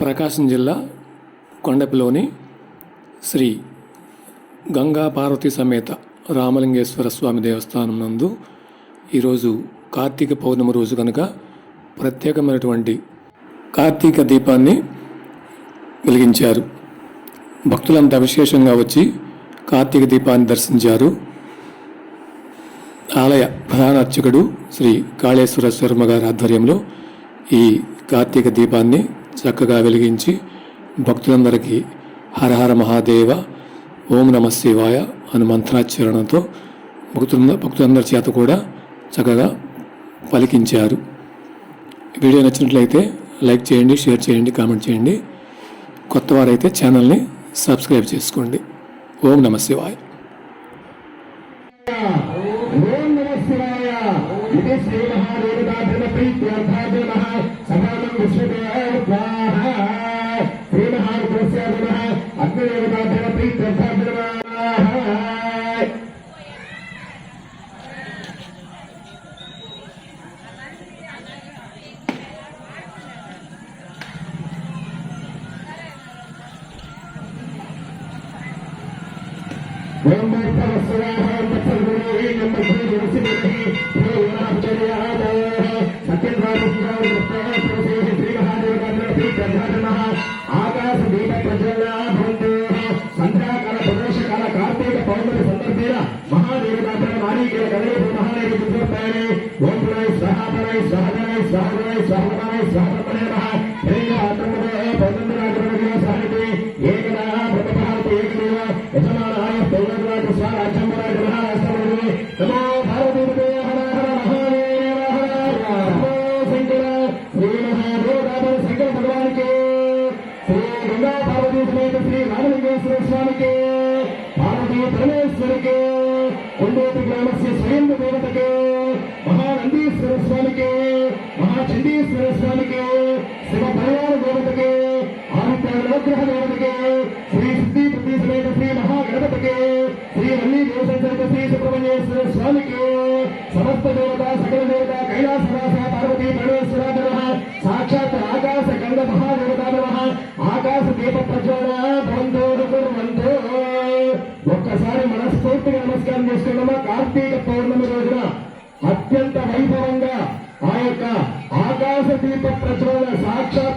ప్రకాశం జిల్లా కొండపిలోని శ్రీ గంగా పార్వతీ సమేత రామలింగేశ్వర స్వామి దేవస్థానం నందు ఈరోజు కార్తీక పౌర్ణమి రోజు కనుక ప్రత్యేకమైనటువంటి కార్తీక దీపాన్ని వెలిగించారు. భక్తులంతా విశేషంగా వచ్చి కార్తీక దీపాన్ని దర్శించారు. ఆలయ ప్రధాన అర్చకుడు శ్రీ కాళేశ్వర శర్మ గారి ఆధ్వర్యంలో ఈ కార్తీక దీపాన్ని చక్కగా వెలిగించి భక్తులందరికీ హరహర మహాదేవ ఓం నమః శివాయ అను మంత్రాచరణతో భక్తులందరి చేత కూడా చక్కగా పలికించారు. వీడియో నచ్చినట్లయితే లైక్ చేయండి, షేర్ చేయండి, కామెంట్ చేయండి. కొత్త వారైతే ఛానల్ని సబ్స్క్రైబ్ చేసుకోండి. ఓం నమః శివాయ. ఇది శ్రీ మహాదేవతాభ్యమ ప్రీత్యర్థాభ్య నమః సమానం విశ్వదేవాః శ్రీ మహారుద్రస్యాభ్య నమః అగ్నిదేవతాభ్యమ ప్రీత్యర్థాభ్య నమః. ఓం భక్తవత్సలాః తత్సర్వదేవీ నమః ఆకాశ దీప ప్రజ్వలనాభంతో సంధ్యాకాల ప్రదోషకాల కార్తీక పౌర్ణమి సందర్భేన మహాదేవతాభ్య నారీకేల కదలిపు మహానైవేద్యోపాయనే ఓం పురాయ స్వాహాపరాయ స్వాహరాయ స్వాహరాయ స్వాహరాయ స్వాహపరే నమః. పౌర్ణమి సాహితే ఏకదా ప్రతభారతి ఏకదేవ యజమానాయ పౌర్ణమిరాజ స్వారాజ్యంబరాజ మహారాష్ట్రముని నమో భారతీయ హర హర మహాదేవ హర నమో శంకర శ్రీ మహాదేవతాభ్య శంకర భగవానికి శ్రీ గంగా పార్వతీ సమేత శ్రీ రామలింగేశ్వర స్వామికి పార్వతీ పరమేశ్వరికి కొండోటి గ్రామస్య స్వయంభు దేవతకి మహానందీశ్వర స్వామికి మహాచండీశ్వర స్వామికి శివ పరివార దేవతకి ఆదిత్య నవగ్రహ దేవతకి శ్రీ సిద్ధి ప్రతి సమేత శ్రీ మహాగణపతికి శ్రీ వల్లి దేవత శ్రీ సుబ్రహ్మణ్యేశ్వర స్వామికి సమస్త దేవత సకల దేవత కైలాసవాస పార్వతీ పరమేశ్వర నమః. సాక్షాత్ ఆకాశ గంగ మహాదేవత నమః. ఆకాశ దీప ప్రజ్వలన భవంతో కుర్వంతో. ఒక్కసారి మనస్ఫూర్తిగా నమస్కారం చేసుకున్నామా. కార్తీక పౌర్ణమి రోజున అత్యంత వైభవంగా ఆ యొక్క ఆకాశ దీప ప్రజ్వలన సాక్షాత్